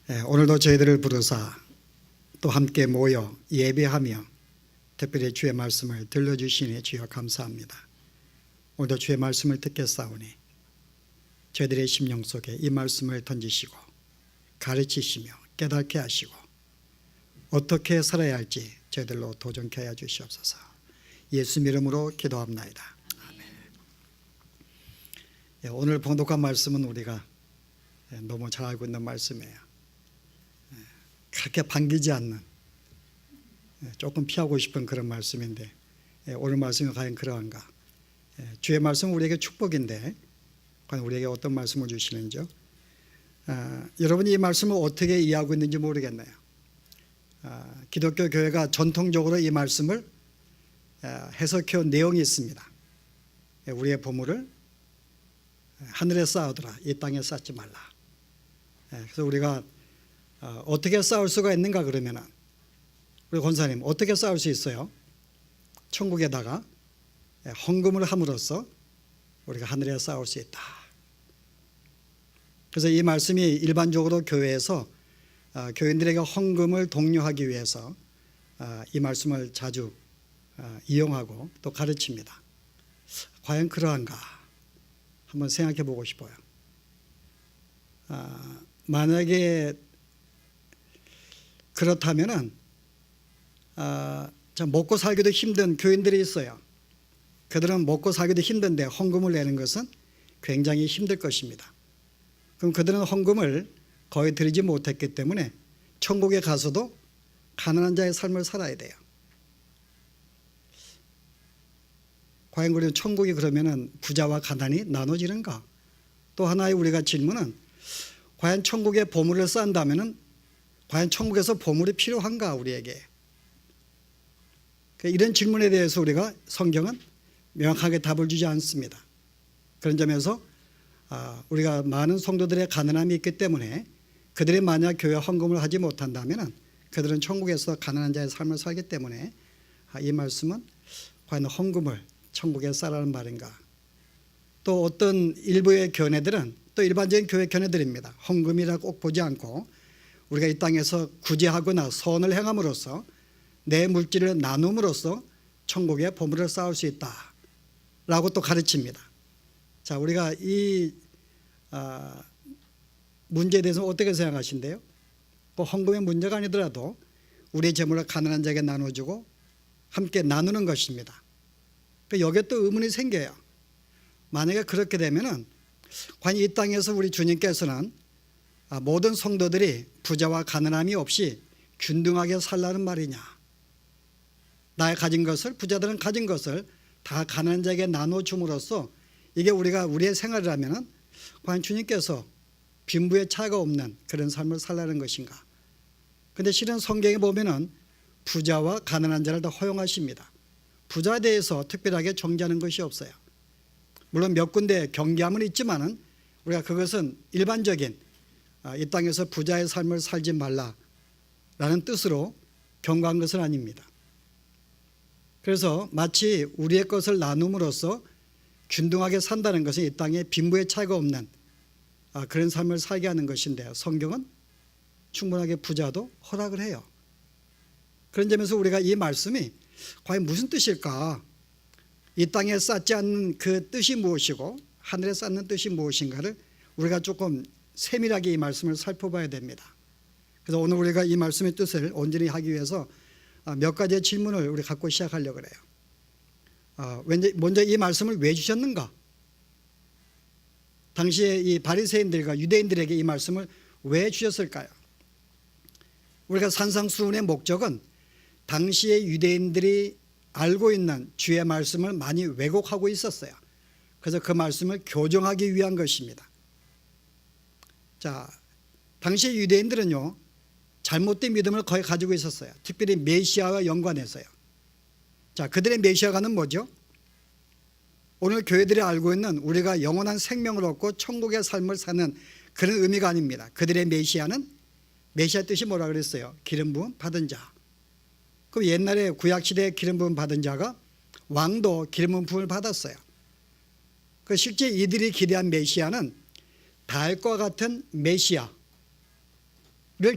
오늘도 저희들을 부르사 또 함께 모여 예배하며 특별히 주의 말씀을 들려주시니 주여 감사합니다. 오늘도 주의 말씀을 듣겠사오니 저희들의 심령 속에 이 말씀을 던지시고 가르치시며 깨닫게 하시고 어떻게 살아야 할지 저희들로 도전케 하여 주시옵소서. 예수 이름으로 기도합나이다. 아멘. 오늘 봉독한 말씀은 우리가 너무 잘 알고 있는 말씀이에요. 그렇게 반기지 않는, 조금 피하고 싶은 그런 말씀인데 오늘 말씀이 과연 그러한가? 주의 말씀은 우리에게 축복인데 과연 우리에게 어떤 말씀을 주시는지요? 여러분이 이 말씀을 어떻게 이해하고 있는지 모르겠네요. 기독교 교회가 전통적으로 이 말씀을 해석해온 내용이 있습니다. 우리의 보물을 하늘에 쌓아두라, 이 땅에 쌓지 말라. 그래서 우리가 어떻게 쌓을 수가 있는가 그러면은 우리 권사님 어떻게 쌓을 수 있어요? 천국에다가 헌금을 함으로써 우리가 하늘에 쌓을 수 있다. 그래서 이 말씀이 일반적으로 교회에서 교인들에게 헌금을 독려하기 위해서 이 말씀을 자주 이용하고 또 가르칩니다. 과연 그러한가? 한번 생각해 보고 싶어요. 만약에 그렇다면은 먹고 살기도 힘든 교인들이 있어요. 그들은 먹고 살기도 힘든데 헌금을 내는 것은 굉장히 힘들 것입니다. 그럼 그들은 헌금을 거의 드리지 못했기 때문에 천국에 가서도 가난한 자의 삶을 살아야 돼요. 과연 우리는 천국이 그러면은 부자와 가난이 나눠지는가? 또 하나의 우리가 질문은 과연 천국에 보물을 쌓는다면은 과연 천국에서 보물이 필요한가 우리에게? 이런 질문에 대해서 우리가 성경은 명확하게 답을 주지 않습니다. 그런 점에서 우리가 많은 성도들의 가난함이 있기 때문에 그들이 만약 교회 헌금을 하지 못한다면 그들은 천국에서 가난한 자의 삶을 살기 때문에 이 말씀은 과연 헌금을 천국에 쌓으라는 말인가? 또 어떤 일부의 견해들은 또 일반적인 교회 견해들입니다. 헌금이라고 꼭 보지 않고 우리가 이 땅에서 구제하거나 선을 행함으로써 내 물질을 나눔으로써 천국에 보물을 쌓을 수 있다라고 또 가르칩니다. 자, 우리가 이 문제에 대해서 어떻게 생각하신대요? 그 헌금의 문제가 아니더라도 우리의 재물을 가난한 자에게 나눠주고 함께 나누는 것입니다. 여기에 또 의문이 생겨요. 만약에 그렇게 되면은 과연 이 땅에서 우리 주님께서는 모든 성도들이 부자와 가난함이 없이 균등하게 살라는 말이냐? 나의 가진 것을, 부자들은 가진 것을 다 가난한 자에게 나눠줌으로써 이게 우리의 생활이라면 과연 주님께서 빈부의 차이가 없는 그런 삶을 살라는 것인가? 그런데 실은 성경에 보면은 부자와 가난한 자를 다 허용하십니다. 부자에 대해서 특별하게 정죄하는 것이 없어요. 물론 몇 군데 경계함은 있지만은 우리가 그것은 일반적인 이 땅에서 부자의 삶을 살지 말라라는 뜻으로 경고한 것은 아닙니다. 그래서 마치 우리의 것을 나눔으로써 균등하게 산다는 것은 이 땅에 빈부의 차이가 없는 그런 삶을 살게 하는 것인데 성경은 충분하게 부자도 허락을 해요. 그런 점에서 우리가 이 말씀이 과연 무슨 뜻일까? 이 땅에 쌓지 않는 그 뜻이 무엇이고 하늘에 쌓는 뜻이 무엇인가를 우리가 조금 세밀하게 이 말씀을 살펴봐야 됩니다. 그래서 오늘 우리가 이 말씀의 뜻을 온전히 하기 위해서 몇 가지의 질문을 우리 갖고 시작하려고 그래요. 먼저 이 말씀을 왜 주셨는가? 당시에 이 바리새인들과 유대인들에게 이 말씀을 왜 주셨을까요? 우리가 산상수훈의 목적은 당시의 유대인들이 알고 있는 주의 말씀을 많이 왜곡하고 있었어요. 그래서 그 말씀을 교정하기 위한 것입니다. 자, 당시 유대인들은요 잘못된 믿음을 거의 가지고 있었어요. 특별히 메시아와 연관해서요. 자, 그들의 메시아가는 뭐죠? 오늘 교회들이 알고 있는 우리가 영원한 생명을 얻고 천국의 삶을 사는 그런 의미가 아닙니다. 그들의 메시아는 메시아 뜻이 뭐라 그랬어요? 기름 부음 받은 자. 그럼 옛날에 구약시대에 기름 부음 받은 자가 왕도 기름 부음을 받았어요. 그 실제 이들이 기대한 메시아는 다윗과 같은 메시아,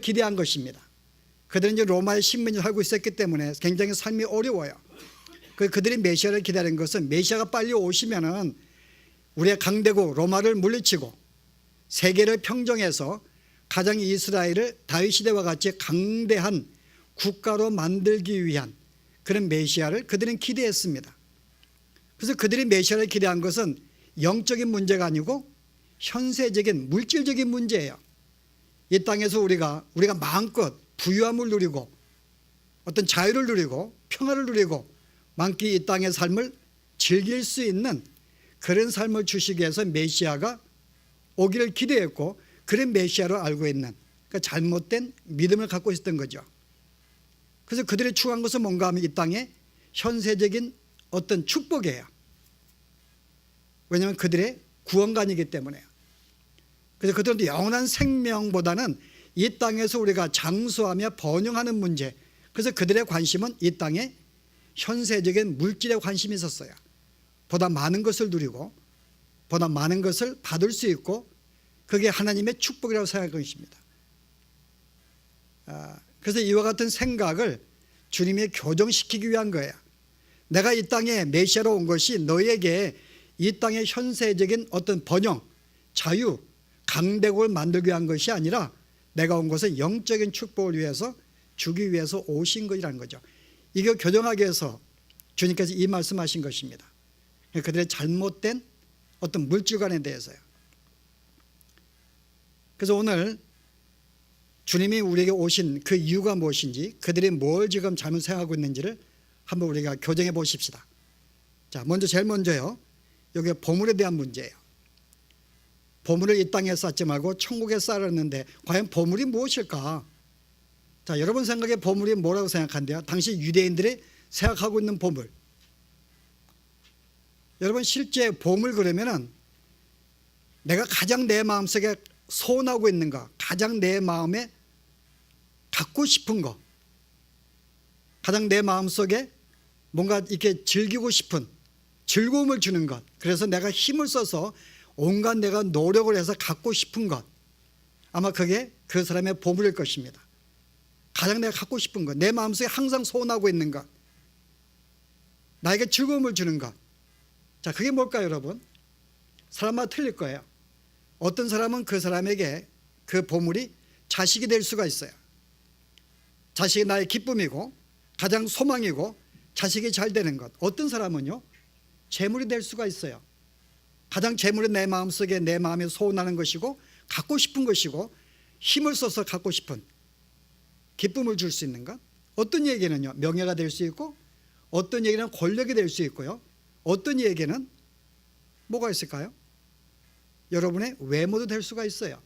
기대한 것입니다. 그들은 이제 로마의 식민지 살고 있었기 때문에 굉장히 삶이 어려워요. 그들이 메시아를 기다린 것은 메시아가 빨리 오시면은 우리의 강대국 로마를 물리치고 세계를 평정해서 가장 이스라엘을 다윗 시대와 같이 강대한 국가로 만들기 위한 그런 메시아를 그들은 기대했습니다. 그래서 그들이 메시아를 기대한 것은 영적인 문제가 아니고 현세적인 물질적인 문제예요. 이 땅에서 우리가 마음껏 부유함을 누리고 어떤 자유를 누리고 평화를 누리고 만기 이 땅의 삶을 즐길 수 있는 그런 삶을 주시기 위해서 메시아가 오기를 기대했고 그런 메시아로 알고 있는 그러니까 잘못된 믿음을 갖고 있었던 거죠. 그래서 그들이 추구한 것은 뭔가 하면 이 땅의 현세적인 어떤 축복이에요. 왜냐하면 그들의 구원관이기 때문에요. 그래서 그들은 영원한 생명보다는 이 땅에서 우리가 장수하며 번영하는 문제, 그래서 그들의 관심은 이 땅의 현세적인 물질에 관심이 있었어요. 보다 많은 것을 누리고 보다 많은 것을 받을 수 있고 그게 하나님의 축복이라고 생각할 것입니다. 그래서 이와 같은 생각을 주님이 교정시키기 위한 거예요. 내가 이 땅에 메시아로 온 것이 너에게 이 땅의 현세적인 어떤 번영, 자유, 강대국을 만들기 위한 것이 아니라 내가 온 것은 영적인 축복을 위해서 주기 위해서 오신 것이라는 거죠. 이거 교정하기 위해서 주님께서 이 말씀하신 것입니다. 그들의 잘못된 어떤 물질관에 대해서요. 그래서 오늘 주님이 우리에게 오신 그 이유가 무엇인지 그들이 뭘 지금 잘못 생각하고 있는지를 한번 우리가 교정해 보십시다. 자, 제일 먼저요. 여기 보물에 대한 문제예요. 보물을 이 땅에 쌓지 말고 천국에 쌓았는데 과연 보물이 무엇일까? 자, 여러분 생각에 보물이 뭐라고 생각한대요? 당시 유대인들이 생각하고 있는 보물. 여러분 실제 보물 그러면은 내가 가장 내 마음속에 소원하고 있는 거, 가장 내 마음에 갖고 싶은 거, 가장 내 마음속에 뭔가 이렇게 즐기고 싶은 즐거움을 주는 것, 그래서 내가 힘을 써서 온갖 내가 노력을 해서 갖고 싶은 것, 아마 그게 그 사람의 보물일 것입니다. 가장 내가 갖고 싶은 것, 내 마음속에 항상 소원하고 있는 것, 나에게 즐거움을 주는 것. 자, 그게 뭘까요, 여러분? 사람마다 틀릴 거예요. 어떤 사람은 그 사람에게 그 보물이 자식이 될 수가 있어요. 자식이 나의 기쁨이고 가장 소망이고 자식이 잘 되는 것. 어떤 사람은요, 재물이 될 수가 있어요. 가장 재물이 내 마음속에 내 마음에 소원하는 것이고 갖고 싶은 것이고 힘을 써서 갖고 싶은 기쁨을 줄 수 있는 것. 어떤 얘기는요, 명예가 될 수 있고 어떤 얘기는 권력이 될 수 있고요. 어떤 얘기는 뭐가 있을까요? 여러분의 외모도 될 수가 있어요.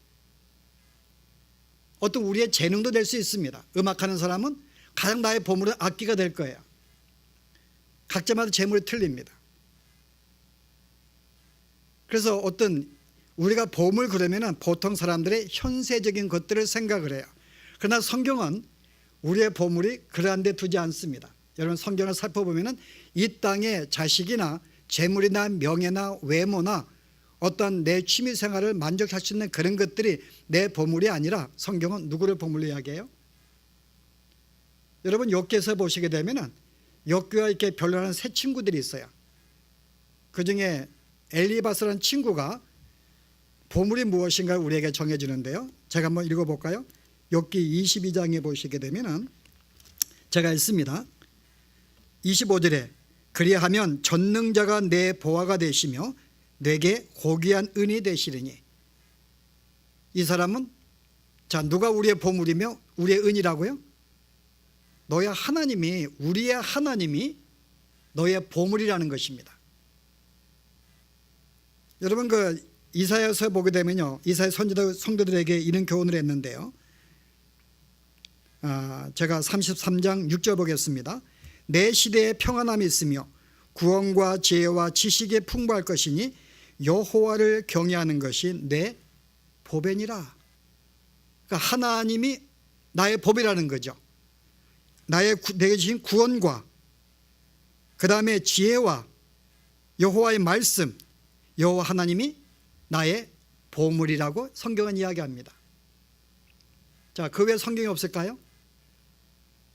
어떤 우리의 재능도 될 수 있습니다. 음악하는 사람은 가장 나의 보물은 악기가 될 거예요. 각자마다 재물이 틀립니다. 그래서 어떤 우리가 보물 그러면은 보통 사람들의 현세적인 것들을 생각을 해요. 그러나 성경은 우리의 보물이 그러한 데 두지 않습니다. 여러분 성경을 살펴보면은 이 땅의 자식이나 재물이나 명예나 외모나 어떤 내 취미 생활을 만족할 수 있는 그런 것들이 내 보물이 아니라 성경은 누구를 보물로 이야기해요? 여러분 욥기에서 보시게 되면은 욥기와 이렇게 변론하는 세 친구들이 있어요. 그 중에 엘리바스라는 친구가 보물이 무엇인가 우리에게 정해주는데요. 제가 한번 읽어볼까요? 욥기 22장에 보시게 되면은 제가 읽습니다. 25절에 그리하면 전능자가 내 보화가 되시며 내게 고귀한 은이 되시리니. 이 사람은 자 누가 우리의 보물이며 우리의 은이라고요? 너의 하나님이, 우리의 하나님이 너의 보물이라는 것입니다. 여러분 그 이사야서 보게 되면요, 이사야 성도들에게 이런 교훈을 했는데요. 제가 33장 6절 보겠습니다. 내 시대에 평안함이 있으며 구원과 지혜와 지식이 풍부할 것이니 여호와를 경외하는 것이 내 보배니라. 그러니까 하나님이 나의 보배라는 거죠. 내게 주신 구원과 그 다음에 지혜와 여호와의 말씀, 여호와 하나님이 나의 보물이라고 성경은 이야기합니다. 자, 그 외에 성경이 없을까요?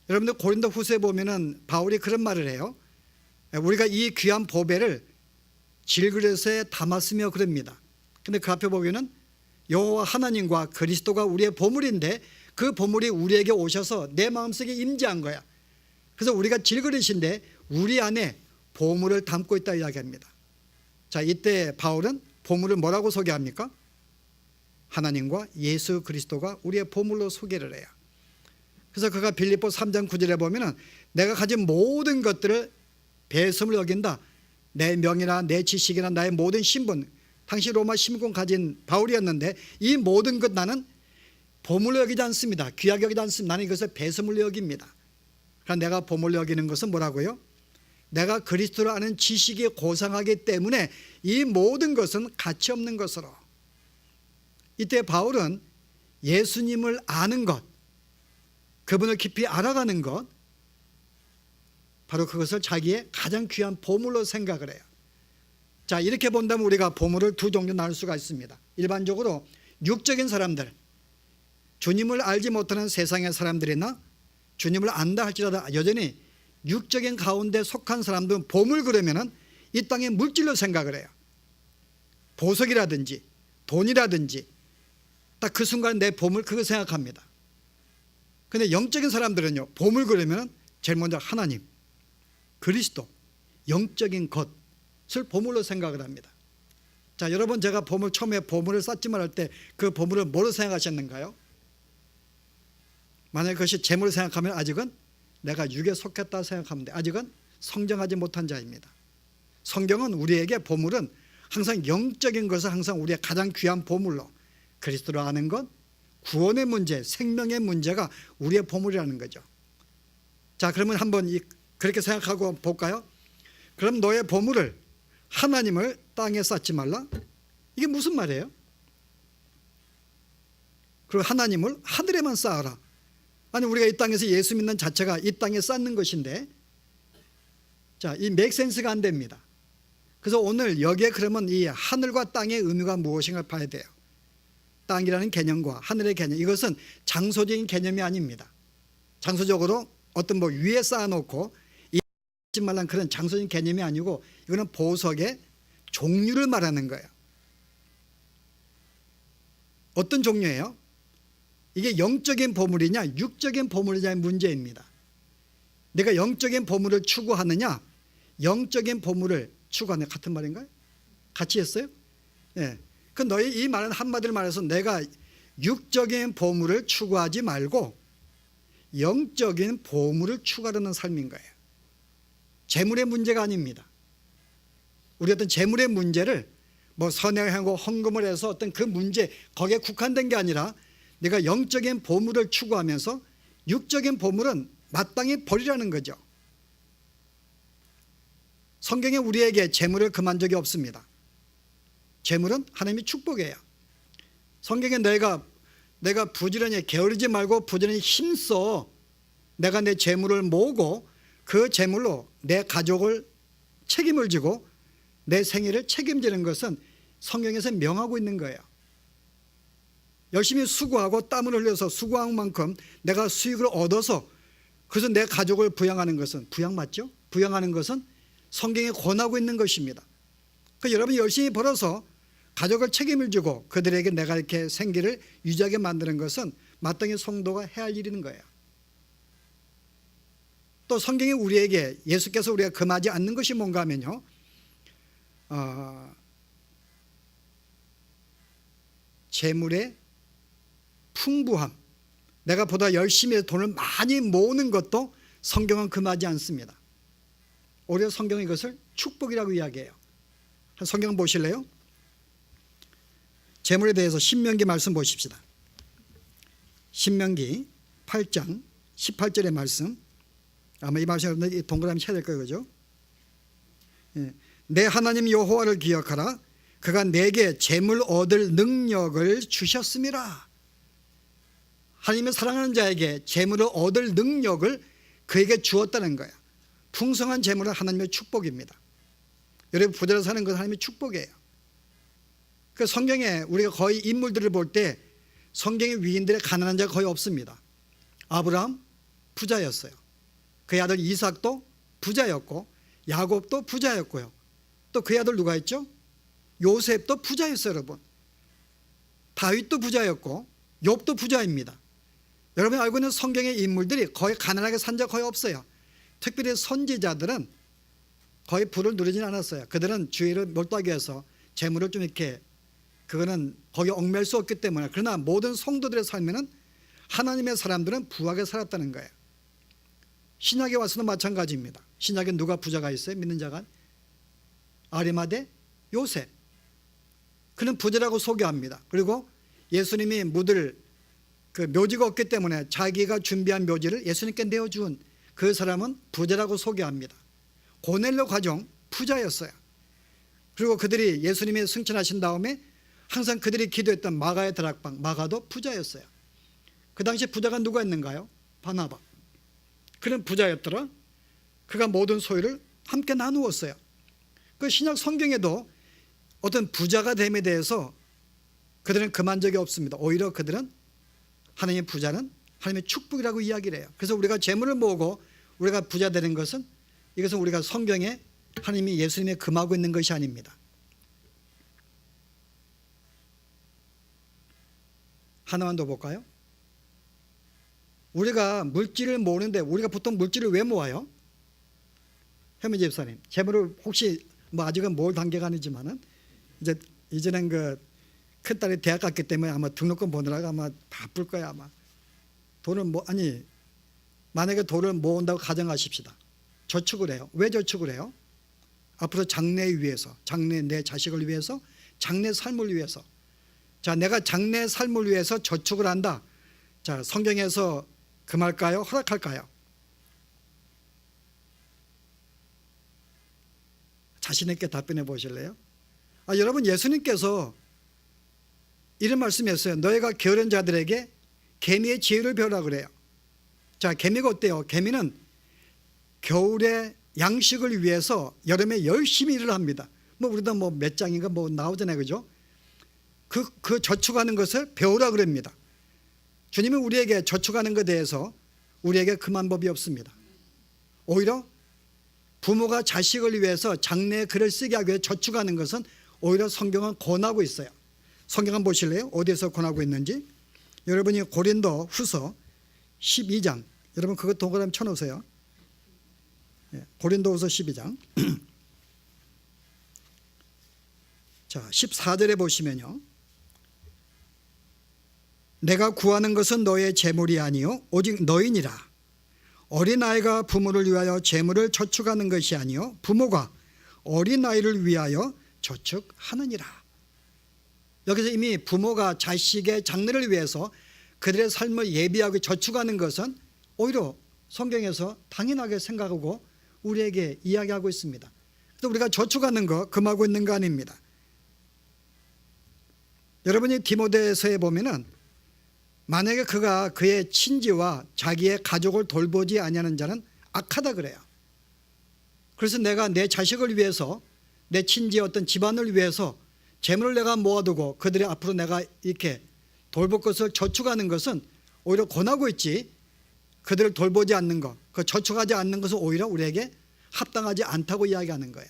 여러분들 고린도 후서에 보면은 바울이 그런 말을 해요. 우리가 이 귀한 보배를 질그릇에 담았으며 그럽니다. 근데 그 앞에 보면은 여호와 하나님과 그리스도가 우리의 보물인데 그 보물이 우리에게 오셔서 내 마음속에 임재한 거야. 그래서 우리가 질그릇인데 우리 안에 보물을 담고 있다 이야기합니다. 자, 이때 바울은 보물을 뭐라고 소개합니까? 하나님과 예수 그리스도가 우리의 보물로 소개를 해요. 그래서 그가 빌립보 3장 9절에 보면은 내가 가진 모든 것들을 배설물 여긴다. 내 명예나 내 지식이나 나의 모든 신분, 당시 로마 신분 가진 바울이었는데 이 모든 것 나는 보물로 여기지 않습니다. 귀하게 여기지 않습니다. 나는 이것을 배설물로 여깁니다. 그러니까 내가 보물로 여기는 것은 뭐라고요? 내가 그리스도를 아는 지식이 고상하기 때문에 이 모든 것은 가치 없는 것으로. 이때 바울은 예수님을 아는 것, 그분을 깊이 알아가는 것, 바로 그것을 자기의 가장 귀한 보물로 생각을 해요. 자, 이렇게 본다면 우리가 보물을 두 종류 나눌 수가 있습니다. 일반적으로 육적인 사람들, 주님을 알지 못하는 세상의 사람들이나 주님을 안다 할지라도 여전히 육적인 가운데 속한 사람들은 보물 그러면은 이 땅의 물질로 생각을 해요. 보석이라든지 돈이라든지 딱 그 순간 내 보물 그거 생각합니다. 근데 영적인 사람들은요, 보물 그러면 제일 먼저 하나님, 그리스도, 영적인 것을 보물로 생각을 합니다. 자, 여러분 제가 보물 처음에 보물을 쌓지만 할 때 그 보물을 뭐로 생각하셨는가요? 만약에 그것이 재물을 생각하면 아직은 내가 육에 속했다 생각하면 돼. 아직은 성장하지 못한 자입니다. 성경은 우리에게 보물은 항상 영적인 것을 항상 우리의 가장 귀한 보물로, 그리스도를 아는 것, 구원의 문제, 생명의 문제가 우리의 보물이라는 거죠. 자, 그러면 한번 그렇게 생각하고 볼까요? 그럼 너의 보물을 하나님을 땅에 쌓지 말라? 이게 무슨 말이에요? 그리고 하나님을 하늘에만 쌓아라. 아니, 우리가 이 땅에서 예수 믿는 자체가 이 땅에 쌓는 것인데, 자, 이 맥센스가 안 됩니다. 그래서 오늘 여기에 그러면 이 하늘과 땅의 의미가 무엇인가 봐야 돼요. 땅이라는 개념과 하늘의 개념, 이것은 장소적인 개념이 아닙니다. 장소적으로 어떤 뭐 위에 쌓아놓고 잊지 말란 그런 장소적인 개념이 아니고 이거는 보석의 종류를 말하는 거예요. 어떤 종류예요? 이게 영적인 보물이냐 육적인 보물이냐의 문제입니다. 내가 영적인 보물을 추구하느냐 영적인 보물을 추구하느냐 같은 말인가요? 같이 했어요? 네. 그 너희 이 말은 한마디로 말해서 내가 육적인 보물을 추구하지 말고 영적인 보물을 추구하려는 삶인 거예요. 재물의 문제가 아닙니다. 우리 어떤 재물의 문제를 뭐 선행을 하고 헌금을 해서 어떤 그 문제 거기에 국한된 게 아니라 내가 영적인 보물을 추구하면서 육적인 보물은 마땅히 버리라는 거죠. 성경에 우리에게 재물을 금한 적이 없습니다. 재물은 하나님의 축복이에요. 성경에 내가 부지런히 게으르지 말고 부지런히 힘써 내가 내 재물을 모으고 그 재물로 내 가족을 책임을 지고 내 생애를 책임지는 것은 성경에서 명하고 있는 거예요. 열심히 수고하고 땀을 흘려서 수고한 만큼 내가 수익을 얻어서 그래서 내 가족을 부양하는 것은 부양 맞죠? 부양하는 것은 성경에 권하고 있는 것입니다. 그러니까 여러분이 열심히 벌어서 가족을 책임을 지고 그들에게 내가 이렇게 생계를 유지하게 만드는 것은 마땅히 성도가 해야 할 일인 거예요. 또 성경이 우리에게 예수께서 우리가 금하지 않는 것이 뭔가 하면요, 재물의 풍부함, 내가 보다 열심히 해서 돈을 많이 모으는 것도 성경은 금하지 않습니다. 오히려 성경은 이것을 축복이라고 이야기해요. 성경 보실래요? 재물에 대해서 신명기 말씀 보십시다. 신명기 8장 18절의 말씀, 아마 이 말씀 동그라미 쳐야 될 거예요, 그죠? 내 하나님 여호와를 기억하라. 그가 내게 재물 얻을 능력을 주셨음이라. 하나님의 사랑하는 자에게 재물을 얻을 능력을 그에게 주었다는 거예요. 풍성한 재물은 하나님의 축복입니다. 여러분 부자로 사는 것은 하나님의 축복이에요. 그 성경에 우리가 거의 인물들을 볼 때 성경의 위인들의 가난한 자가 거의 없습니다. 아브라함 부자였어요. 그의 아들 이삭도 부자였고 야곱도 부자였고요. 또 그의 아들 누가 있죠? 요셉도 부자였어요. 여러분. 다윗도 부자였고 욥도 부자입니다. 여러분이 알고 있는 성경의 인물들이 거의 가난하게 산 적 거의 없어요. 특별히 선지자들은 거의 부를 누리진 않았어요. 그들은 주의를 몰두하기 위해서 재물을 좀 이렇게 그거는 거기 얽매일 수 없기 때문에. 그러나 모든 성도들의 삶에는 하나님의 사람들은 부하게 살았다는 거예요. 신약에 와서도 마찬가지입니다. 신약에 누가 부자가 있어요? 믿는 자가? 아리마대 요셉. 그는 부자라고 소개합니다. 그리고 예수님이 묻을 그 묘지가 없기 때문에 자기가 준비한 묘지를 예수님께 내어준 그 사람은 부자라고 소개합니다. 고넬료 가정 부자였어요. 그리고 그들이 예수님이 승천하신 다음에 항상 그들이 기도했던 마가의 다락방, 마가도 부자였어요. 그 당시 부자가 누가 있는가요? 바나바. 그는 부자였더라. 그가 모든 소유를 함께 나누었어요. 그 신약 성경에도 어떤 부자가 됨에 대해서 그들은 금한 적이 없습니다. 오히려 그들은 하나님의 부자는 하나님의 축복이라고 이야기를 해요. 그래서 우리가 재물을 모으고 우리가 부자 되는 것은 이것은 우리가 성경에 하나님이 예수님에 금하고 있는 것이 아닙니다. 하나만 더 볼까요? 우리가 물질을 모으는데 우리가 보통 물질을 왜 모아요? 현미 집사님, 재물을 혹시 뭐 아직은 모을 단계가 아니지만은 이제는 그 큰딸이 대학 갔기 때문에 아마 등록금 보느라고 아마 바쁠 거야 아마. 돈을 만약에 돈을 모은다고 가정하십시다. 저축을 해요. 왜 저축을 해요? 앞으로 장래를 위해서, 내 자식을 위해서, 장래 삶을 위해서. 자, 내가 장래 삶을 위해서 저축을 한다. 자, 성경에서 금할까요? 허락할까요? 자신 있게 답변해 보실래요? 여러분, 예수님께서 이런 말씀이었어요. 너희가 게으른 자들에게 개미의 지혜를 배우라 그래요. 자, 개미가 어때요? 개미는 겨울에 양식을 위해서 여름에 열심히 일을 합니다. 우리도 몇 장인가 나오잖아요. 그죠? 그 저축하는 것을 배우라 그럽니다. 주님은 우리에게 저축하는 것에 대해서 우리에게 금한 법이 없습니다. 오히려 부모가 자식을 위해서 장래에 글을 쓰게 하기 위해 저축하는 것은 오히려 성경은 권하고 있어요. 성경 한번 보실래요? 어디에서 권하고 있는지. 여러분이 고린도 후서 12장, 여러분 그거 동그라미 쳐놓으세요. 고린도 후서 12장 자 14절에 보시면요, 내가 구하는 것은 너의 재물이 아니요 오직 너희니라. 어린아이가 부모를 위하여 재물을 저축하는 것이 아니요 부모가 어린아이를 위하여 저축하느니라. 여기서 이미 부모가 자식의 장래를 위해서 그들의 삶을 예비하고 저축하는 것은 오히려 성경에서 당연하게 생각하고 우리에게 이야기하고 있습니다. 그래서 우리가 저축하는 거 금하고 있는 거 아닙니다. 여러분이 디모데서에 보면은 만약에 그가 그의 친지와 자기의 가족을 돌보지 아니하는 자는 악하다 그래요. 그래서 내가 내 자식을 위해서, 내 친지의 어떤 집안을 위해서 재물을 내가 모아두고 그들이 앞으로 내가 이렇게 돌볼 것을 저축하는 것은 오히려 권하고 있지, 그들을 돌보지 않는 것, 그 저축하지 않는 것은 오히려 우리에게 합당하지 않다고 이야기하는 거예요.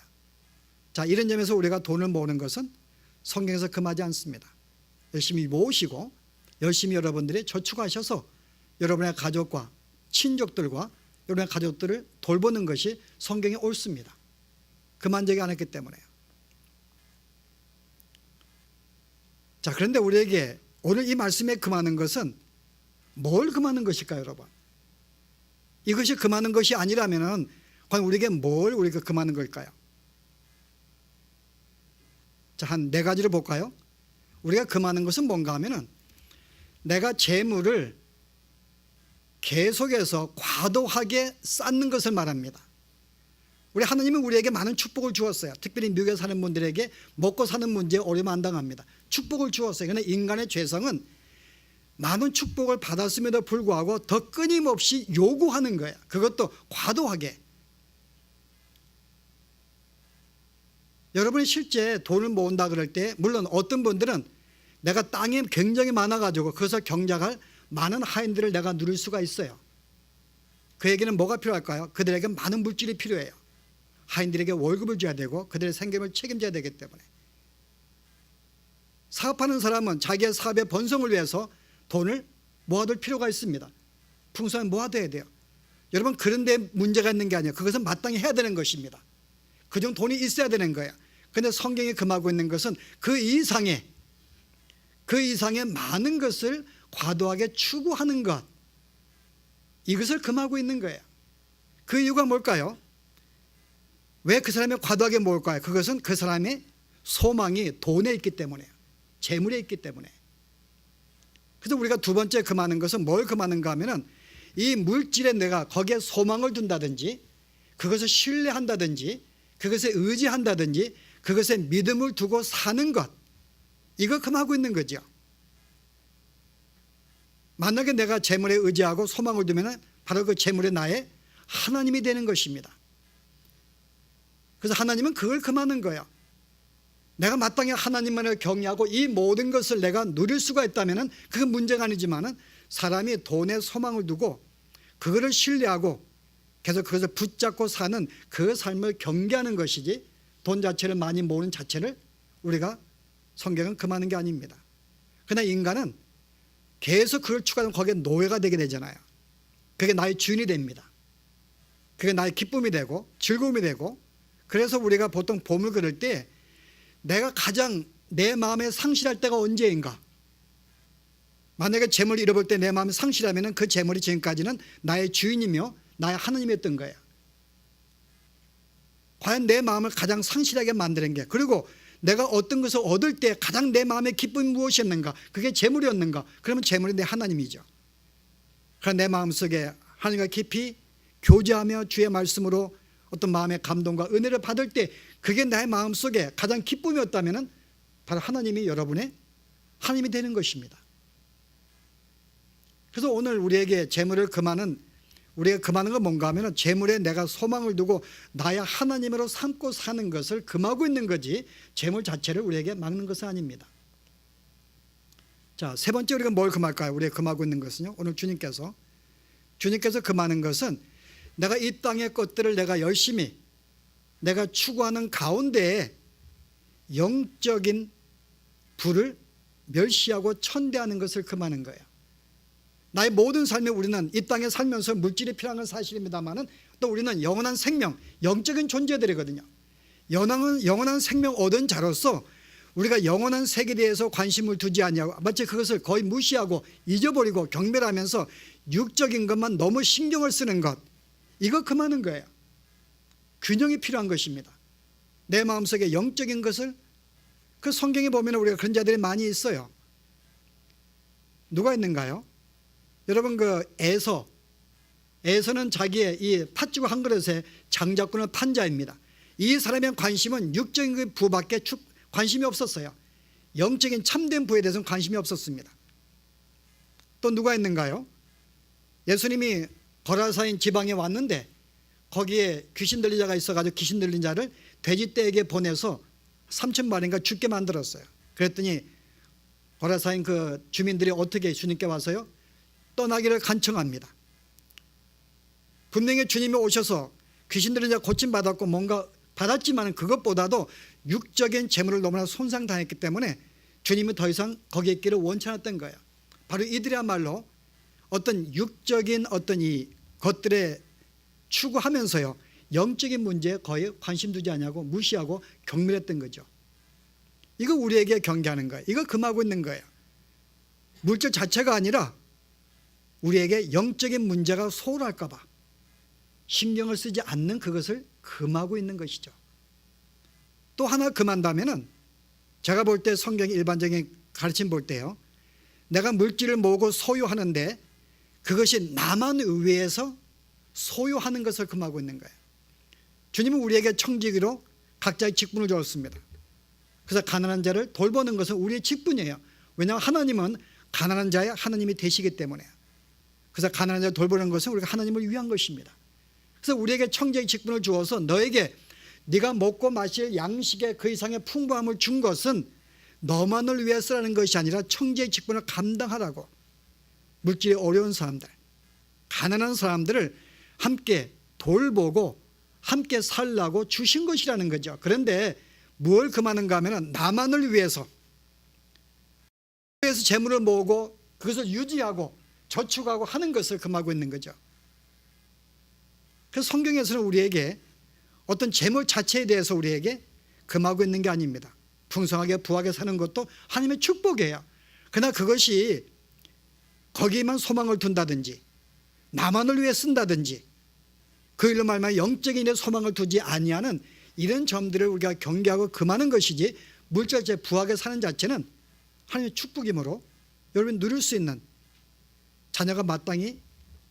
자, 이런 점에서 우리가 돈을 모으는 것은 성경에서 금하지 않습니다. 열심히 모으시고 열심히 여러분들이 저축하셔서 여러분의 가족과 친족들과 여러분의 가족들을 돌보는 것이 성경에 옳습니다. 금한 적이 않았기 때문에요. 자, 그런데 우리에게 오늘 이 말씀에 금하는 것은 뭘 금하는 것일까요, 여러분? 이것이 금하는 것이 아니라면 과연 우리에게 뭘 우리가 금하는 걸까요? 자, 한 4가지를 볼까요? 우리가 금하는 것은 뭔가 하면은 내가 재물을 계속해서 과도하게 쌓는 것을 말합니다. 우리 하나님은 우리에게 많은 축복을 주었어요. 특별히 미국에 사는 분들에게 먹고 사는 문제에 어려움 안 당합니다. 축복을 주었어요. 그런데 인간의 죄성은 많은 축복을 받았음에도 불구하고 더 끊임없이 요구하는 거예요. 그것도 과도하게. 여러분이 실제 돈을 모은다 그럴 때 물론 어떤 분들은 내가 땅이 굉장히 많아가지고 그것을 경작할 많은 하인들을 내가 누릴 수가 있어요. 그에게는 뭐가 필요할까요? 그들에게 많은 물질이 필요해요. 하인들에게 월급을 줘야 되고 그들의 생계를 책임져야 되기 때문에. 사업하는 사람은 자기의 사업의 번성을 위해서 돈을 모아둘 필요가 있습니다. 풍성하게 모아둬야 돼요. 여러분, 그런 데 문제가 있는 게 아니에요. 그것은 마땅히 해야 되는 것입니다. 그중 돈이 있어야 되는 거예요. 그런데 성경이 금하고 있는 것은 그 이상의 많은 것을 과도하게 추구하는 것, 이것을 금하고 있는 거예요. 그 이유가 뭘까요? 왜 그 사람이 과도하게 모을까요? 그것은 그 사람의 소망이 돈에 있기 때문에요. 재물에 있기 때문에. 그래서 우리가 두 번째 금하는 것은 뭘 금하는가 하면은 이 물질에 내가 거기에 소망을 둔다든지 그것을 신뢰한다든지 그것에 의지한다든지 그것에 믿음을 두고 사는 것, 이거 금하고 있는 거죠. 만약에 내가 재물에 의지하고 소망을 두면 바로 그 재물이 나의 하나님이 되는 것입니다. 그래서 하나님은 그걸 금하는 거예요. 내가 마땅히 하나님만을 경외하고 이 모든 것을 내가 누릴 수가 있다면 그건 문제가 아니지만 사람이 돈에 소망을 두고 그거를 신뢰하고 계속 그것을 붙잡고 사는 그 삶을 경계하는 것이지 돈 자체를 많이 모으는 자체를 우리가 성경은 금하는 게 아닙니다. 그러나 인간은 계속 그걸 추구하면 거기에 노예가 되게 되잖아요. 그게 나의 주인이 됩니다. 그게 나의 기쁨이 되고 즐거움이 되고, 그래서 우리가 보통 봄을 그릴 때 내가 가장 내 마음에 상실할 때가 언제인가? 만약에 재물을 잃어볼 때 내 마음에 상실하면 그 재물이 지금까지는 나의 주인이며 나의 하나님이었던 거예요. 과연 내 마음을 가장 상실하게 만드는 게, 그리고 내가 어떤 것을 얻을 때 가장 내 마음의 기쁨이 무엇이었는가? 그게 재물이었는가? 그러면 재물이 내 하나님이죠. 그러나 내 마음속에 하나님과 깊이 교제하며 주의 말씀으로 어떤 마음의 감동과 은혜를 받을 때 그게 나의 마음속에 가장 기쁨이었다면 바로 하나님이 여러분의 하나님이 되는 것입니다. 그래서 오늘 우리에게 재물을 금하는, 우리가 금하는 건 뭔가 하면 재물에 내가 소망을 두고 나의 하나님으로 삼고 사는 것을 금하고 있는 거지 재물 자체를 우리에게 막는 것은 아닙니다. 자, 세 번째 우리가 뭘 금할까요? 우리가 금하고 있는 것은요, 오늘 주님께서 금하는 것은 내가 이 땅의 것들을 내가 열심히 내가 추구하는 가운데에 영적인 부를 멸시하고 천대하는 것을 금하는 거예요. 나의 모든 삶에 우리는 이 땅에 살면서 물질이 필요한 건 사실입니다만 또 우리는 영원한 생명, 영적인 존재들이거든요. 영원한 생명 얻은 자로서 우리가 영원한 세계에 대해서 관심을 두지 않냐고, 마치 그것을 거의 무시하고 잊어버리고 경멸하면서 육적인 것만 너무 신경을 쓰는 것, 이거 금하는 거예요. 균형이 필요한 것입니다. 내 마음속에 영적인 것을, 그 성경에 보면 우리가 그런 자들이 많이 있어요. 누가 있는가요? 여러분, 그 에서는 자기의 이 팥죽 한 그릇에 장자꾼을 판 자입니다. 이 사람의 관심은 육적인 부밖에 관심이 없었어요. 영적인 참된 부에 대해서는 관심이 없었습니다. 또 누가 있는가요? 예수님이 거라사인 지방에 왔는데 거기에 귀신 들린 자가 있어가지고 귀신 들린 자를 돼지떼에게 보내서 3,000마리인가 죽게 만들었어요. 그랬더니 거라사인 그 주민들이 어떻게 주님께 와서요? 떠나기를 간청합니다. 분명히 주님이 오셔서 귀신 들린 자 고침받았고 뭔가 받았지만 그것보다도 육적인 재물을 너무나 손상당했기 때문에 주님이 더 이상 거기에 있기를 원치 않았던 거예요. 바로 이들이야말로 어떤 육적인 어떤 이 것들에 추구하면서요, 영적인 문제에 거의 관심 두지 않냐고 무시하고 경멸했던 거죠. 이거 우리에게 경계하는 거예요. 이거 금하고 있는 거예요. 물질 자체가 아니라 우리에게 영적인 문제가 소홀할까 봐 신경을 쓰지 않는 그것을 금하고 있는 것이죠. 또 하나 금한다면은, 제가 볼 때 성경의 일반적인 가르침 볼 때요, 내가 물질을 모으고 소유하는데 그것이 나만 의회해서 소유하는 것을 금하고 있는 거예요. 주님은 우리에게 청지기로 각자의 직분을 주었습니다. 그래서 가난한 자를 돌보는 것은 우리의 직분이에요. 왜냐하면 하나님은 가난한 자의 하나님이 되시기 때문에. 그래서 가난한 자를 돌보는 것은 우리가 하나님을 위한 것입니다. 그래서 우리에게 청지의 직분을 주어서 너에게 네가 먹고 마실 양식의 그 이상의 풍부함을 준 것은 너만을 위해서라는 것이 아니라 청지의 직분을 감당하라고 물질이 어려운 사람들, 가난한 사람들을 함께 돌보고 함께 살라고 주신 것이라는 거죠. 그런데 뭘 금하는가 하면 나만을 위해서 재물을 모으고 그것을 유지하고 저축하고 하는 것을 금하고 있는 거죠. 그래서 성경에서는 우리에게 어떤 재물 자체에 대해서 우리에게 금하고 있는 게 아닙니다. 풍성하게 부하게 사는 것도 하나님의 축복이에요. 그러나 그것이 거기에만 소망을 둔다든지 나만을 위해 쓴다든지 그 일로 말미암아 영적인 일에 소망을 두지 아니하는 이런 점들을 우리가 경계하고 금하는 것이지, 물질제 부하게 사는 자체는 하나님의 축복이므로 여러분 누릴 수 있는, 자녀가 마땅히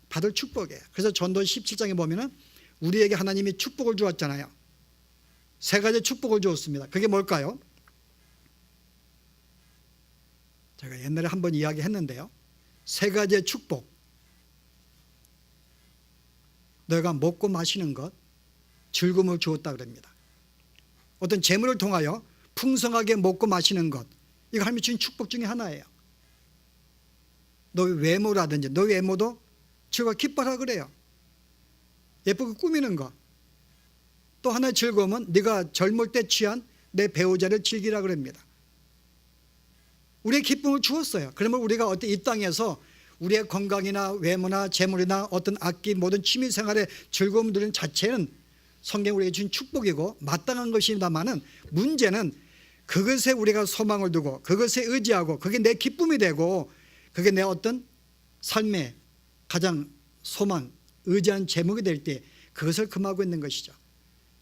받을 축복이에요. 그래서 전도 17장에 보면은 우리에게 하나님이 축복을 주었잖아요. 세 가지 축복을 주었습니다. 그게 뭘까요? 제가 옛날에 한번 이야기했는데요. 세 가지의 축복. 너희가 먹고 마시는 것, 즐거움을 주었다 그럽니다. 어떤 재물을 통하여 풍성하게 먹고 마시는 것, 이거 하나님이 주신 축복 중에 하나예요. 너희 외모라든지 너희 외모도 즐거워 기뻐하라 그래요. 예쁘게 꾸미는 것. 또 하나의 즐거움은 네가 젊을 때 취한 내 배우자를 즐기라 그럽니다. 우리의 기쁨을 주었어요. 그러면 우리가 어떤 이 땅에서 우리의 건강이나 외모나 재물이나 어떤 악기 모든 취미생활의 즐거움 누리는 자체는 성경 우리에게 준 축복이고 마땅한 것입니다마는, 문제는 그것에 우리가 소망을 두고 그것에 의지하고 그게 내 기쁨이 되고 그게 내 어떤 삶의 가장 소망, 의지한 제목이 될 때 그것을 금하고 있는 것이죠.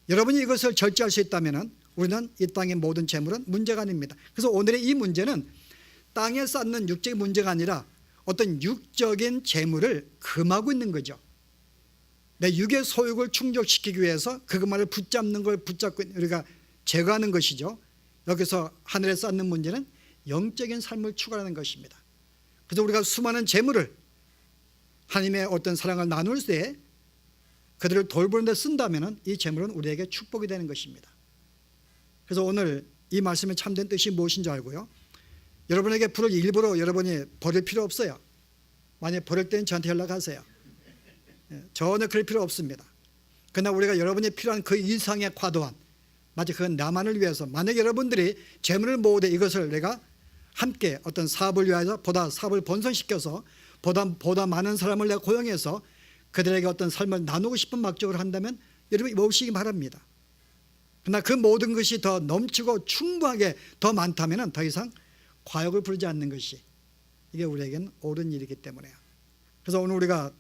여러분이 이것을 절제할 수 있다면 우리는 이 땅의 모든 재물은 문제가 아닙니다. 그래서 오늘의 이 문제는 땅에 쌓는 육적인 문제가 아니라 어떤 육적인 재물을 금하고 있는 거죠. 내 육의 소욕을 충족시키기 위해서 그것만을 붙잡는 걸 붙잡고 우리가 제거하는 것이죠. 여기서 하늘에 쌓는 문제는 영적인 삶을 추구하는 것입니다. 그래서 우리가 수많은 재물을 하나님의 어떤 사랑을 나눌 때 그들을 돌보는 데 쓴다면 이 재물은 우리에게 축복이 되는 것입니다. 그래서 오늘 이 말씀의 참된 뜻이 무엇인지 알고요, 여러분에게 불을 일부러 여러분이 버릴 필요 없어요. 만약 버릴 때는 저한테 연락하세요. 전혀 그럴 필요 없습니다. 그러나 우리가 여러분이 필요한 그 이상의 과도한, 마치 그건 나만을 위해서, 만약 여러분들이 재물을 모으되 이것을 내가 함께 어떤 사업을 위하여 보다 사업을 번성시켜서 보다 많은 사람을 내가 고용해서 그들에게 어떤 삶을 나누고 싶은 목적으로 한다면 여러분이 모으시기 바랍니다. 그러나 그 모든 것이 더 넘치고 충분하게 더 많다면 더 이상 과욕을 부르지 않는 것이 이게 우리에게는 옳은 일이기 때문에요. 그래서 오늘 우리가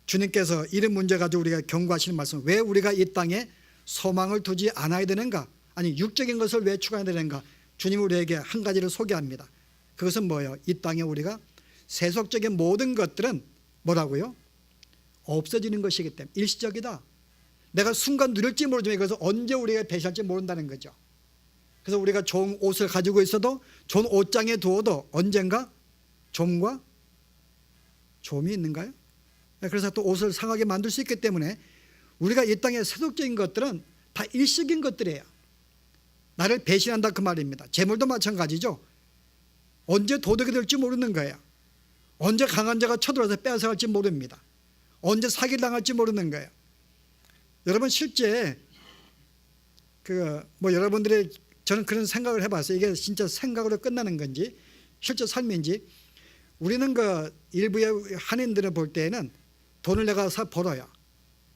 주님께서 이런 문제 가지고 우리가 경고하시는 말씀, 왜 우리가 이 땅에 소망을 두지 않아야 되는가, 아니 육적인 것을 왜 추구해야 되는가, 주님이 우리에게 한 가지를 소개합니다. 그것은 뭐예요? 이 땅에 우리가 세속적인 모든 것들은 뭐라고요? 없어지는 것이기 때문에 일시적이다. 내가 순간 누릴지 모르지만 이것을 언제 우리가 배신할지 모른다는 거죠. 그래서 우리가 좋은 옷을 가지고 있어도 좋은 옷장에 두어도 언젠가 좀과 좀이 있는가요? 그래서 또 옷을 상하게 만들 수 있기 때문에 우리가 이 땅의 세속적인 것들은 다 일시적인 것들이에요. 나를 배신한다 그 말입니다. 재물도 마찬가지죠. 언제 도둑이 될지 모르는 거예요. 언제 강한 자가 쳐들어서 빼앗아갈지 모릅니다. 언제 사기를 당할지 모르는 거예요. 여러분 실제 여러분들의, 저는 그런 생각을 해봤어요. 이게 진짜 생각으로 끝나는 건지 실제 삶인지. 우리는 그 일부의 한인들을 볼 때에는 돈을 내가 벌어요.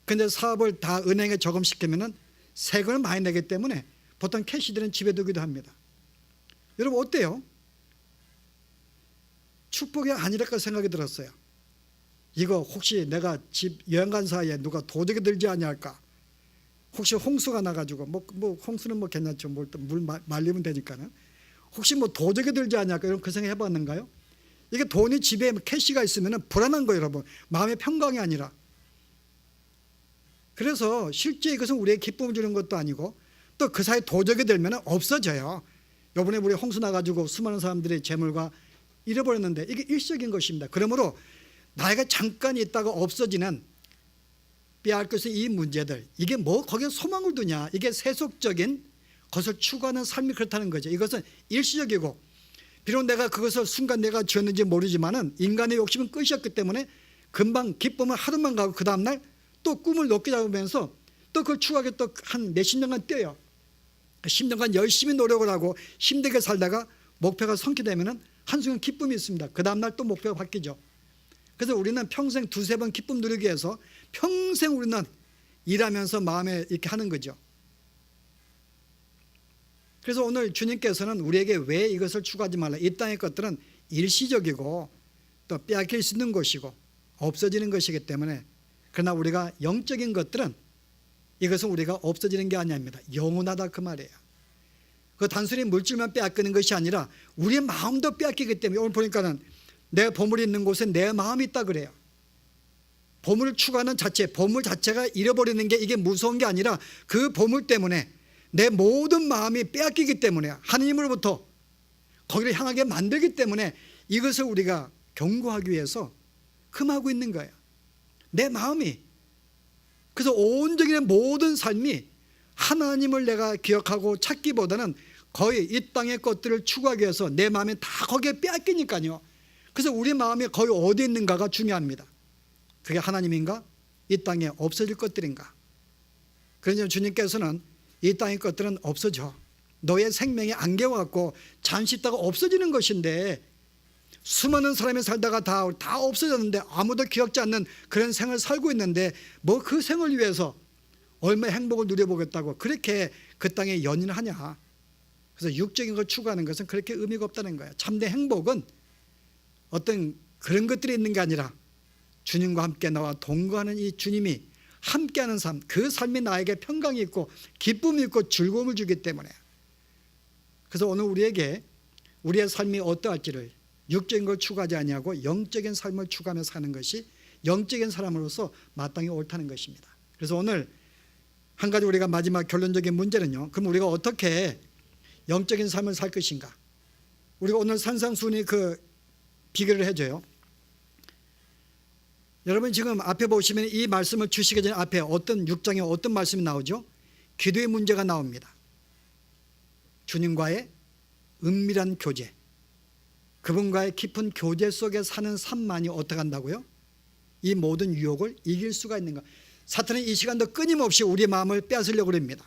근데 사업을 다 은행에 저금시키면은 세금을 많이 내기 때문에 보통 캐시들은 집에 두기도 합니다. 여러분 어때요? 축복이 아니랄까 생각이 들었어요. 이거 혹시 내가 집 여행 간 사이에 누가 도둑이 들지 아니할까? 혹시 홍수가 나가지고 홍수는 괜찮죠. 물 말리면 되니까는. 혹시 도둑이 들지 아니할까? 이런 그 생각 해봤는가요? 이게 돈이 집에 캐시가 있으면 불안한 거예요, 여러분. 마음의 평강이 아니라. 그래서 실제 이것은 우리의 기쁨을 주는 것도 아니고 또 그 사이에 도적이 들면 없어져요. 이번에 우리 홍수 나가지고 수많은 사람들이 재물과 잃어버렸는데 이게 일시적인 것입니다. 그러므로 나이가 잠깐 있다가 없어지는 빼앗길 수 있는 이 문제들, 이게 거기에 소망을 두냐, 이게 세속적인 그것을 추구하는 삶이 그렇다는 거죠. 이것은 일시적이고 비록 내가 그것을 순간 내가 지었는지 모르지만은 인간의 욕심은 끝이었기 때문에 금방 기쁨을 하루만 가고 그 다음날 또 꿈을 높게 잡으면서 또 그걸 추구하게 또 한 몇십 년간 뛰어요. 10년간 열심히 노력을 하고 힘들게 살다가 목표가 성취되면은 한순간 기쁨이 있습니다. 그 다음날 또 목표가 바뀌죠. 그래서 우리는 평생 두세 번 기쁨 누리기 위해서 평생 우리는 일하면서 마음에 이렇게 하는 거죠. 그래서 오늘 주님께서는 우리에게 왜 이것을 추구하지 말라. 이 땅의 것들은 일시적이고 또 빼앗길 수 있는 것이고 없어지는 것이기 때문에, 그러나 우리가 영적인 것들은 이것은 우리가 없어지는 게 아닙니다. 영원하다 그 말이에요. 그 단순히 물질만 빼앗기는 것이 아니라 우리의 마음도 빼앗기기 때문에, 오늘 보니까는 내 보물이 있는 곳에 내 마음이 있다 그래요. 보물을 추구하는 자체, 보물 자체가 잃어버리는 게 이게 무서운 게 아니라 그 보물 때문에 내 모든 마음이 빼앗기기 때문에, 하나님으로부터 거기를 향하게 만들기 때문에 이것을 우리가 경고하기 위해서 금하고 있는 거예요. 내 마음이. 그래서 온전히 모든 삶이 하나님을 내가 기억하고 찾기보다는 거의 이 땅의 것들을 추구하기 위해서 내 마음이 다 거기에 빼앗기니까요. 그래서 우리 마음이 거의 어디 있는가가 중요합니다. 그게 하나님인가? 이 땅에 없어질 것들인가? 그러니 주님께서는 이 땅의 것들은 없어져. 너의 생명이 안개와 같고 잠시 있다가 없어지는 것인데, 수많은 사람이 살다가 다 없어졌는데 아무도 기억지 않는 그런 생을 살고 있는데 뭐 그 생을 위해서 얼마의 행복을 누려보겠다고 그렇게 그 땅에 연연하냐. 그래서 육적인 걸 추구하는 것은 그렇게 의미가 없다는 거예요. 참된 행복은 어떤 그런 것들이 있는 게 아니라 주님과 함께 나와 동거하는 이 주님이 함께하는 삶, 그 삶이 나에게 평강이 있고 기쁨이 있고 즐거움을 주기 때문에. 그래서 오늘 우리에게 우리의 삶이 어떠할지를 육적인 걸 추구하지 아니하고 영적인 삶을 추구하며 사는 것이 영적인 사람으로서 마땅히 옳다는 것입니다. 그래서 오늘 한 가지 우리가 마지막 결론적인 문제는요, 그럼 우리가 어떻게 영적인 삶을 살 것인가? 우리가 오늘 산상수훈이 그 비교를 해줘요. 여러분 지금 앞에 보시면 이 말씀을 주시기 전에 앞에 어떤 6장에 어떤 말씀이 나오죠? 기도의 문제가 나옵니다. 주님과의 은밀한 교제, 그분과의 깊은 교제 속에 사는 삶만이 어떻게 한다고요? 이 모든 유혹을 이길 수가 있는가? 사탄은 이 시간도 끊임없이 우리의 마음을 빼앗으려고 합니다.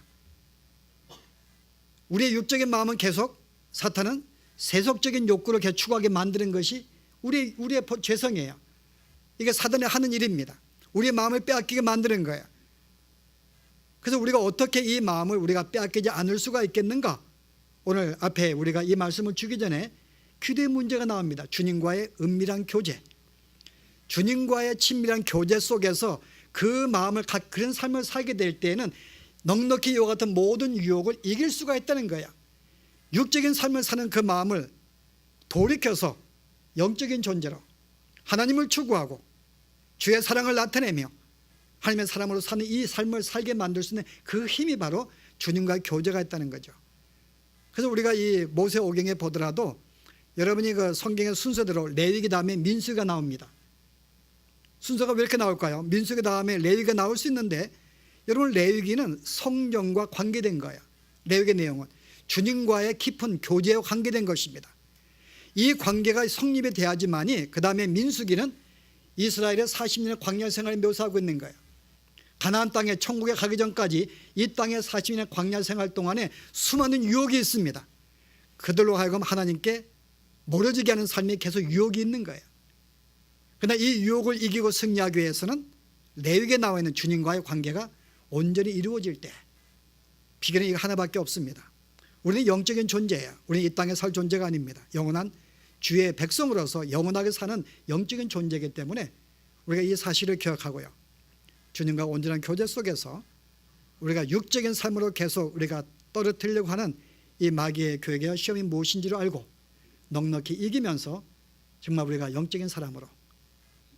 우리의 육적인 마음은 계속 사탄은 세속적인 욕구를 추구하게 만드는 것이 우리의 죄성이에요. 이게 사단이 하는 일입니다. 우리의 마음을 빼앗기게 만드는 거예요. 그래서 우리가 어떻게 이 마음을 우리가 빼앗기지 않을 수가 있겠는가? 오늘 앞에 우리가 이 말씀을 주기 전에 기도의 문제가 나옵니다. 주님과의 은밀한 교제, 주님과의 친밀한 교제 속에서 그 마음을 그런 삶을 살게 될 때에는 넉넉히 이와 같은 모든 유혹을 이길 수가 있다는 거야. 육적인 삶을 사는 그 마음을 돌이켜서 영적인 존재로 하나님을 추구하고 주의 사랑을 나타내며 하나님의 사람으로 사는 이 삶을 살게 만들 수 있는 그 힘이 바로 주님과의 교제가 있다는 거죠. 그래서 우리가 이 모세오경에 보더라도 여러분이 그 성경의 순서대로 레위기 다음에 민수기가 나옵니다. 순서가 왜 이렇게 나올까요? 민수기 다음에 레위기가 나올 수 있는데, 여러분 레위기는 성경과 관계된 거예요. 레위기 내용은 주님과의 깊은 교제와 관계된 것입니다. 이 관계가 성립이 돼야지만이 그 다음에 민수기는 이스라엘의 40년의 광야 생활을 묘사하고 있는 거예요. 가나안 땅에 천국에 가기 전까지 이 땅의 40년의 광야 생활 동안에 수많은 유혹이 있습니다. 그들로 하여금 하나님께 멀어지게 하는 삶이 계속 유혹이 있는 거예요. 그러나 이 유혹을 이기고 승리하기 위해서는 레위기에 나와 있는 주님과의 관계가 온전히 이루어질 때, 비결은 이거 하나밖에 없습니다. 우리는 영적인 존재예요. 우리는 이 땅에 살 존재가 아닙니다. 영원한 주의 백성으로서 영원하게 사는 영적인 존재이기 때문에 우리가 이 사실을 기억하고요, 주님과 온전한 교제 속에서 우리가 육적인 삶으로 계속 우리가 떨어뜨리려고 하는 이 마귀의 교육의 시험이 무엇인지를 알고 넉넉히 이기면서 정말 우리가 영적인 사람으로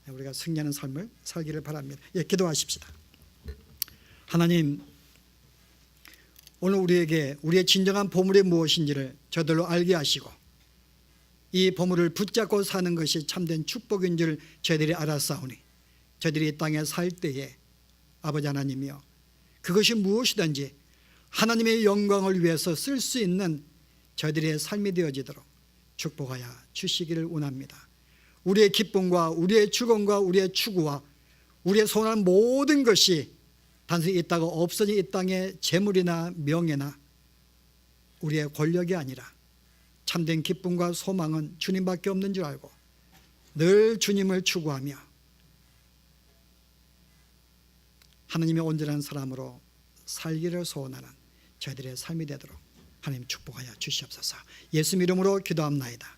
우리가 승리하는 삶을 살기를 바랍니다. 예, 기도하십시다. 하나님, 오늘 우리에게 우리의 진정한 보물이 무엇인지를 저들로 알게 하시고 이 보물을 붙잡고 사는 것이 참된 축복인 줄 저희들이 알았사오니, 저희들이 이 땅에 살 때에 아버지 하나님이여, 그것이 무엇이든지 하나님의 영광을 위해서 쓸 수 있는 저희들의 삶이 되어지도록 축복하여 주시기를 원합니다. 우리의 기쁨과 우리의 즐거움과 우리의 추구와 우리의 소원한 모든 것이 단순히 있다가 없어진 이 땅의 재물이나 명예나 우리의 권력이 아니라 참된 기쁨과 소망은 주님밖에 없는 줄 알고 늘 주님을 추구하며 하나님의 온전한 사람으로 살기를 소원하는 저희들의 삶이 되도록 하나님 축복하여 주시옵소서. 예수 이름으로 기도합나이다.